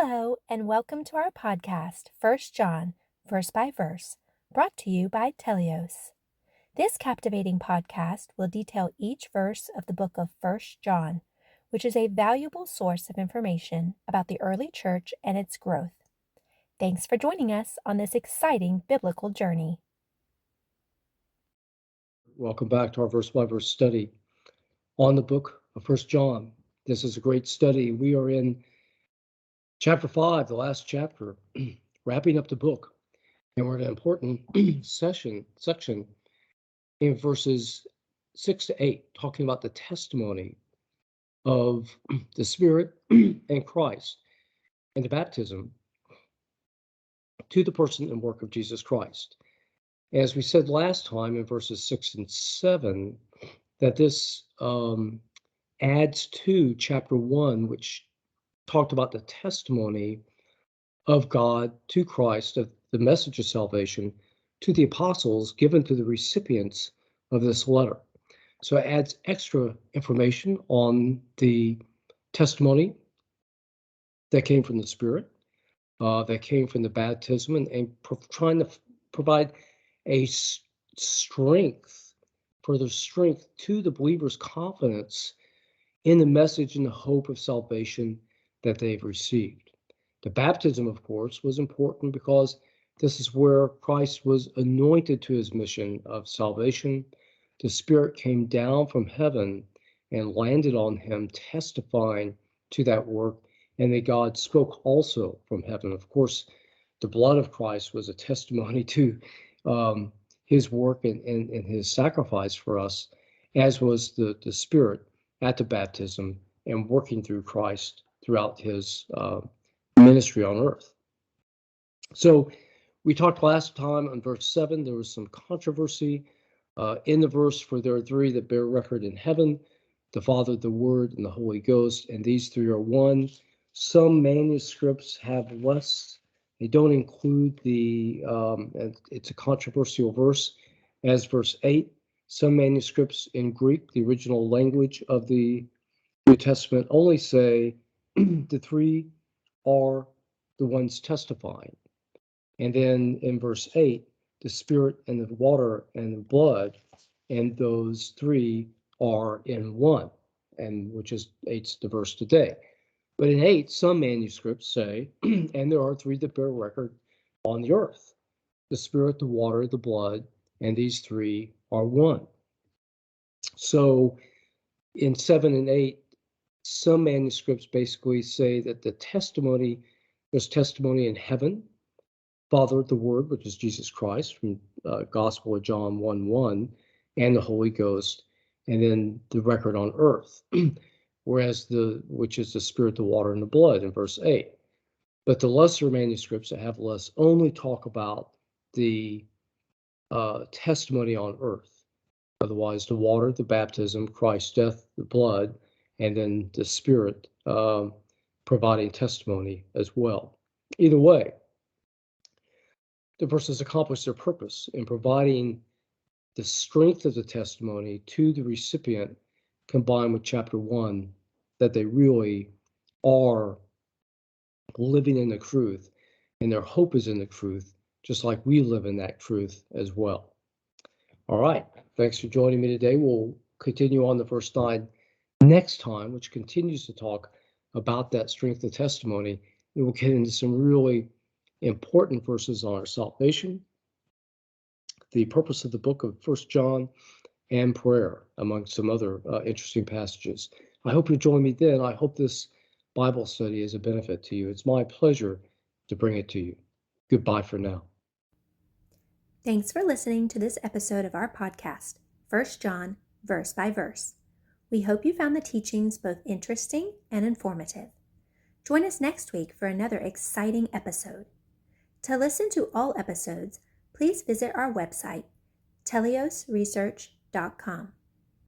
Hello, and welcome to our podcast, 1 John, Verse by Verse, brought to you by Telios. This captivating podcast will detail each verse of the book of 1 John, which is a valuable source of information about the early church and its growth. Thanks for joining us on this exciting biblical journey. Welcome back to our verse by verse study on the book of 1 John. This is a great study. We are in chapter 5, the last chapter, wrapping up the book. And we're in an important section in verses 6 to 8, talking about the testimony of the Spirit and Christ and the baptism to the person and work of Jesus Christ. As we said last time in verses 6 and 7, that this adds to chapter 1, which talked about the testimony of God to Christ, of the message of salvation, to the apostles given to the recipients of this letter. So it adds extra information on the testimony that came from the Spirit, that came from the baptism, and trying to provide a further strength to the believer's confidence in the message and the hope of salvation that they've received. The baptism, of course, was important because this is where Christ was anointed to his mission of salvation. The Spirit came down from heaven and landed on him, testifying to that work, and that God spoke also from heaven. Of course, the blood of Christ was a testimony to his work and his sacrifice for us, as was the Spirit at the baptism and working through Christ throughout his ministry on earth. So we talked last time on verse 7, there was some controversy in the verse, for there are three that bear record in heaven, the Father, the Word, and the Holy Ghost, and these three are one. Some manuscripts have less. They don't include it's a controversial verse, as verse 8. Some manuscripts in Greek, the original language of the New Testament, only say the three are the ones testifying. And then in verse 8, the Spirit and the water and the blood, and those three are in one, and which is 8's the verse today. But in 8, some manuscripts say, and there are three that bear record on the earth, the Spirit, the water, the blood, and these three are one. So in 7 and 8, some manuscripts basically say that there's testimony in heaven, Father, the Word, which is Jesus Christ from Gospel of John 1:1, and the Holy Ghost, and then the record on earth, whereas which is the Spirit, the water, and the blood in verse 8. But the lesser manuscripts that have less only talk about the testimony on earth. Otherwise, the water, the baptism, Christ's death, the blood, and then the Spirit providing testimony as well. Either way, the verses accomplish their purpose in providing the strength of the testimony to the recipient, combined with chapter 1, that they really are living in the truth, and their hope is in the truth, just like we live in that truth as well. All right, thanks for joining me today. We'll continue on the verse 9 next time, which continues to talk about that strength of testimony. And we'll get into some really important verses on our salvation, the purpose of the book of 1 John, and prayer, among some other interesting passages. I hope you'll join me then. I hope this Bible study is a benefit to you. It's my pleasure to bring it to you. Goodbye for now. Thanks for listening to this episode of our podcast, 1 John, Verse by Verse. We hope you found the teachings both interesting and informative. Join us next week for another exciting episode. To listen to all episodes, please visit our website, teliosresearch.com.